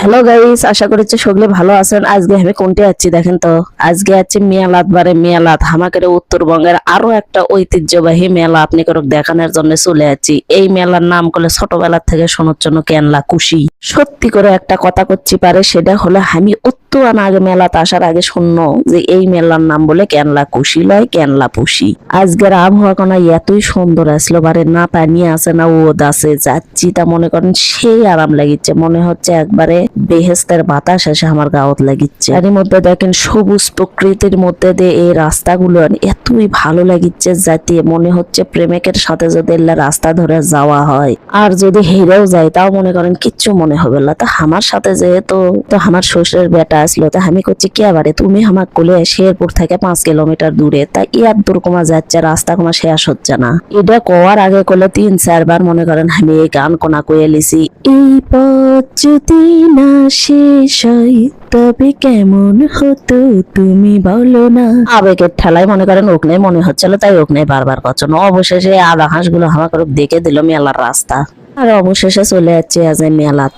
Hello guys, আশা করছি সকলে ভালো আছেন। আজকে আমি কোনটি যাচ্ছি দেখেন তো। আজকে যাচ্ছি মেলাত, বারে মেলাত হামাকের উত্তরবঙ্গের আরো একটা ঐতিহ্যবাহী মেলা আপনি করে দেখানোর জন্য চলে যাচ্ছি। এই মেলার নাম করলে ছোটবেলা থেকে শোনার জন্য কেনলা খুশি। সত্যি করে একটা কথা করছি পারে, সেটা হলো আমি উত্তরান আগে মেলাতে আসার আগে শুননো যে এই মেলার নাম বলে কেনলা খুশি লয়, কেনলা পুষি। আজকের আবহাওয়া কোনা এতই সুন্দর আসলো, বারে না পানি আছে না ওদ আছে, যাচ্ছি তা মনে করেন সেই আরাম লাগিচ্ছে, মনে হচ্ছে একবারে বেহেস্তের বাতাস এসে আমার গাওত লাগিচ্ছে। এর মধ্যে দেখেন সবুজ প্রকৃতির মধ্যে দিয়ে এই রাস্তাগুলো এতই ভালো লাগিচ্ছে, যাতে মনে হচ্ছে প্রেমিকের সাথে যদি রাস্তা ধরে যাওয়া হয় আর যদি হেরেও যায় তাও মনে করেন কিচ্ছু মনে হবে না। তা আমার সাথে যেহেতু তো আমার শ্বশুরের বেটা আসলো, তা আমি করছি কি আবারে তুমি আমার কোলে শেরপুর থেকে 5 কিলোমিটার দূরে, তা ইয়ার দূর কমা যাচ্ছে, রাস্তা কমা শেষ হচ্ছে না। এটা কোয়ার আগে করলে 3-4 বার মনে করেন আমি এই গান কোনা কয়ে লিছি। এই পথ যদি না শেষ হয় তবে কেমন হতো তুমি বলো না। আবেগের ঠেলায় মনে করেন ওখানে মনে হচ্ছিল, তাই ওখানে বারবার করছিল। অবশেষে আধা হাঁসগুলো আমাকে দেখে দিল মেলার রাস্তা। আর অবশেষে চলে যাচ্ছে আজ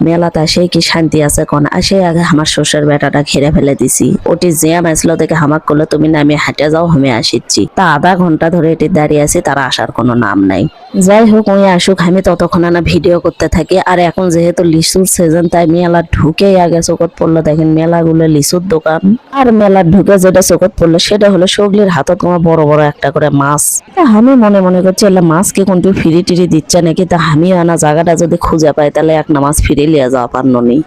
মেলাতে আসে কি শান্তি আছে কোন। আসে আগে আমার শ্বশুর বেটাটা ঘিরে ফেলে দিছি। ওটি জ্যাম আসলো দেখে হামাক করলো তুমি নামে হাঁটে যাও, আমি আসিচ্ছি। তা আধা ঘন্টা ধরে এটি দাঁড়িয়ে আছি, তারা আসার কোনো নাম নাই। যাই হোক ওই আসুক, আমি ততক্ষণ না ভিডিও করতে থাকি। আর এখন যেহেতু লিচুর সিজন, তাই মেলা ঢুকেই আগে চোখত পড়লো দেখেন মেলাগুলো লিচুর দোকান। আর মেলার ঢুকে যেটা চোখত পড়লো সেটা হলো সগলির হাতত তোমার বড় বড় একটা করে মাছ। তা আমি মনে মনে করছি এলা মাছ কি কোনটি ফিরি টিরি দিচ্ছে নাকি। তা আমি আনা জায়গাটা যদি খুঁজে পাই তাহলে এক নামাজ ফিরে লিয়ে যাওয়া পারনো নি।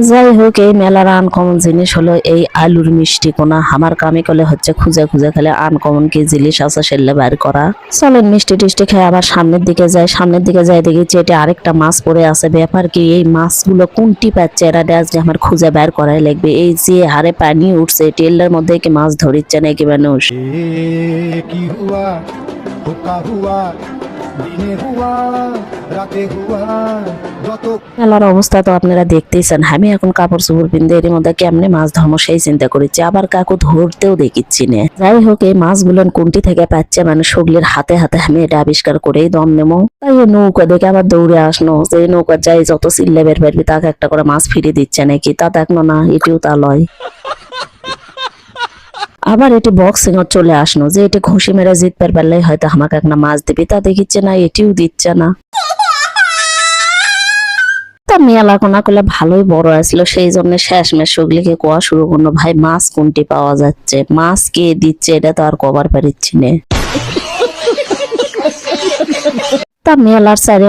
যাই হোক এই মেলার আনকমন জিনিস হলো এই আলুর মিষ্টি কোনা। আমার কামে কলে হচ্ছে খুঁজে খুঁজে খেলে আনকমন কি জিনিস আছে সেলে বাইর করা। চলেন মিষ্টি টিষ্টি খেয়ে আবার সামনের দিকে যাই দেখেছি এটা আরেকটা মাছ পড়ে আছে। ব্যাপার কি এই মাছগুলো কোনটি পাচ্ছে এরা আজকে আমার খুঁজে বের করাই লাগবে। এই যে হারে পানি উঠছে টেলের মধ্যে কি মাছ ধরিচ্ছে নাকি মানুষ। মেলার অবস্থা তো আপনারা দেখতেইছেন। আমি এখন কাপড় চোপড় পিনতে এর মধ্যে কেমনে মাছ ধর্ম সেই চিন্তা করেছি, আবার কাকু ধরতেও দেখিচ্ছি না। যাই হোক এই মাছগুলো কোনটি থেকে পাচ্ছে মানে সগলির হাতে হাতে আমি এটা আবিষ্কার করেই দম নেবো। তাই নৌকা দেখে আবার দৌড়ে আসনো, যে নৌকা যাই যত চিল্লে বের পারবি তাকে একটা করে মাছ ফিরে দিচ্ছে নাকি, তা দেখলো না এটিও তা লয়। আবার এটি বক্সিং চলে আসনো, যে এটি ঘুষি মেরে জিততে পারলেই হয়তো আমাকে একটা মাছ দিবি, তা দেখিচ্ছে না, এটিও দিচ্ছে না। তা মেলা কোনা করলে ভালোই বড় আসলো, সেই জন্য শেষমেশ সগলিকে কোয়া শুরু করলো ভাই মাছ কোনটি পাওয়া যাচ্ছে, মাছ কে দিচ্ছে এটা তো আর কবার পারিচ্ছি না। তা মেলার চারে